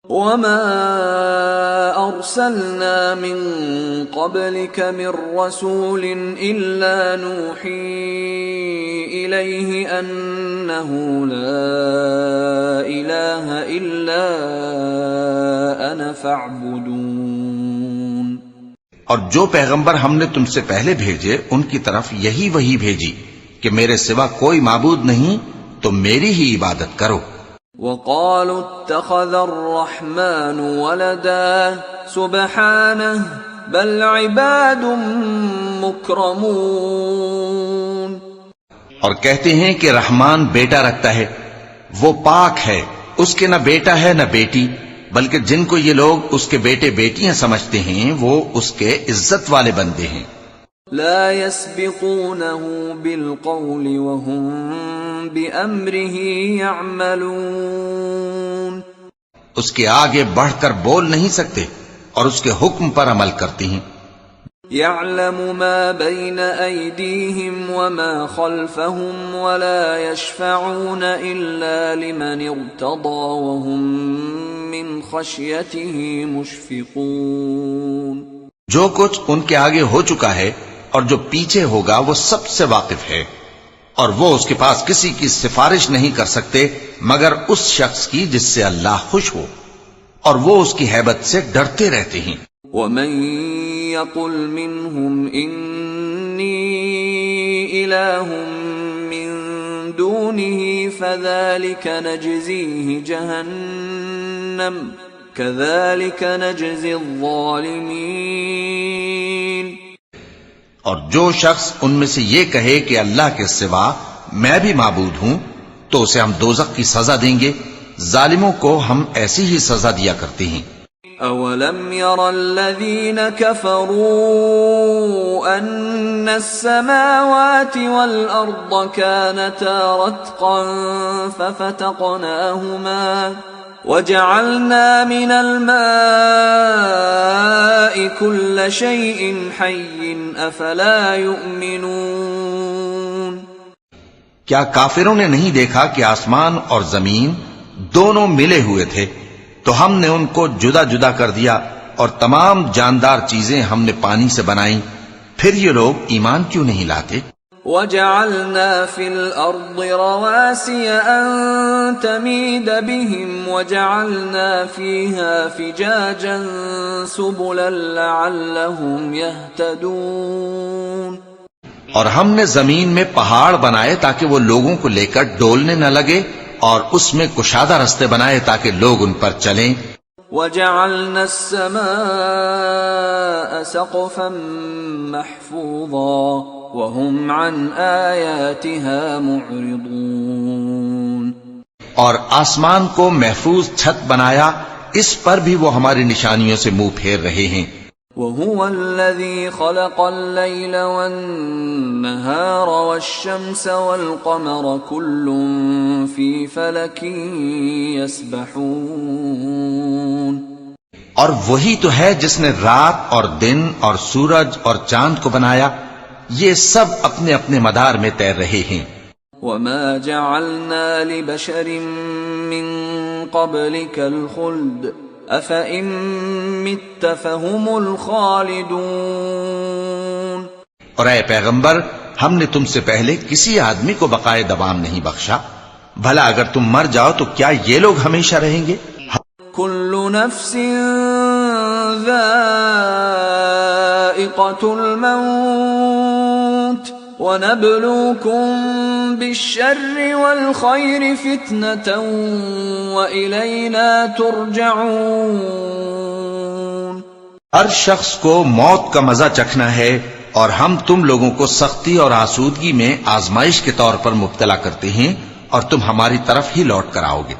وما أرسلنا من قبلك من رسول إلا نوحي إليه أنه لا إله إلا أنا فاعبدون۔ اور جو پیغمبر ہم نے تم سے پہلے بھیجے ان کی طرف یہی وحی بھیجی کہ میرے سوا کوئی معبود نہیں تو میری ہی عبادت کرو۔ وقالوا اتخذ الرحمن ولدا سبحانه بل عباد مکرمون۔ اور کہتے ہیں کہ رحمان بیٹا رکھتا ہے، وہ پاک ہے، اس کے نہ بیٹا ہے نہ بیٹی، بلکہ جن کو یہ لوگ اس کے بیٹے بیٹیاں سمجھتے ہیں وہ اس کے عزت والے بندے ہیں۔ لا يسبقونه بالقول وهم بأمره يعملون۔ اس کے آگے بڑھ کر بول نہیں سکتے اور اس کے حکم پر عمل کرتے ہیں۔ يعلم ما بين أيديهم وما خلفهم ولا يشفعون إلا لمن ارتضى وهم من خشيته مشفقون۔ جو کچھ ان کے آگے ہو چکا ہے اور جو پیچھے ہوگا وہ سب سے واقف ہے، اور وہ اس کے پاس کسی کی سفارش نہیں کر سکتے مگر اس شخص کی جس سے اللہ خوش ہو، اور وہ اس کی ہیبت سے ڈرتے رہتے ہیں۔ وَمَن يَقُلْ مِنْهُمْ إِنِّي إِلَٰهٌ مِّن دُونِهِ فَذَلِكَ نَجْزِيهِ جَهَنَّمَ كَذَلِكَ نَجْزِي الظَّالِمِينَ۔ اور جو شخص ان میں سے یہ کہے کہ اللہ کے سوا میں بھی معبود ہوں تو اسے ہم دوزخ کی سزا دیں گے، ظالموں کو ہم ایسی ہی سزا دیا کرتے ہیں۔ أَوَلَمْ يَرَ الَّذِينَ كَفَرُوا أَنَّ السَّمَاوَاتِ وَالْأَرْضَ كَانَتَا رَتْقًا فَفَتَقْنَاهُمَا وَجَعَلْنَا مِنَ الْمَاءِ كُلَّ شَيْءٍ حَيٍّ أَفَلَا يُؤْمِنُونَ۔ کیا کافروں نے نہیں دیکھا کہ آسمان اور زمین دونوں ملے ہوئے تھے تو ہم نے ان کو جدا جدا کر دیا اور تمام جاندار چیزیں ہم نے پانی سے بنائیں، پھر یہ لوگ ایمان کیوں نہیں لاتے؟ وَجَعَلْنَا فِي الْأَرْضِ رَوَاسِيَ أَن تَمِيدَ بِهِمْ وَجَعَلْنَا فِيهَا فِجَاجًا سُبُلًا لَعَلَّهُمْ يَهْتَدُونَ۔ اور ہم نے زمین میں پہاڑ بنائے تاکہ وہ لوگوں کو لے کر ڈولنے نہ لگے، اور اس میں کشادہ رستے بنائے تاکہ لوگ ان پر چلیں۔ وَجَعَلْنَا السَّمَاءَ سَقْفًا مَحْفُوظًا وَهُمْ عَنْ آيَاتِهَا مُعْرِضُونَ۔ اور آسمان کو محفوظ چھت بنایا، اس پر بھی وہ ہماری نشانیوں سے منہ پھیر رہے ہیں۔ وَهُوَ الَّذِي خَلَقَ اللَّيْلَ وَالنَّهَارَ وَالشَّمْسَ وَالْقَمَرَ كُلٌّ فِي فَلَكٍ يَسْبَحُونَ۔ اور وہی تو ہے جس نے رات اور دن اور سورج اور چاند کو بنایا، یہ سب اپنے اپنے مدار میں تیر رہے ہیں۔ وَمَا جَعَلْنَا لِبَشَرٍ مِّن قَبْلِكَ الْخُلْدَ أَفَإِن مِّتَّ فَهُمُ الْخَالِدُونَ۔ اور اے پیغمبر، ہم نے تم سے پہلے کسی آدمی کو بقائے دوام نہیں بخشا، بھلا اگر تم مر جاؤ تو کیا یہ لوگ ہمیشہ رہیں گے؟ كُلُّ نَفْسٍ ذَائِقَةُ الْمَوْتِ وَنَبْلُوكُم بِالشَّرِّ وَالْخَيْرِ فِتْنَةً وَإِلَيْنَا تُرْجَعُونَ۔ ہر شخص کو موت کا مزہ چکھنا ہے، اور ہم تم لوگوں کو سختی اور آسودگی میں آزمائش کے طور پر مبتلا کرتے ہیں، اور تم ہماری طرف ہی لوٹ کر آؤ گے۔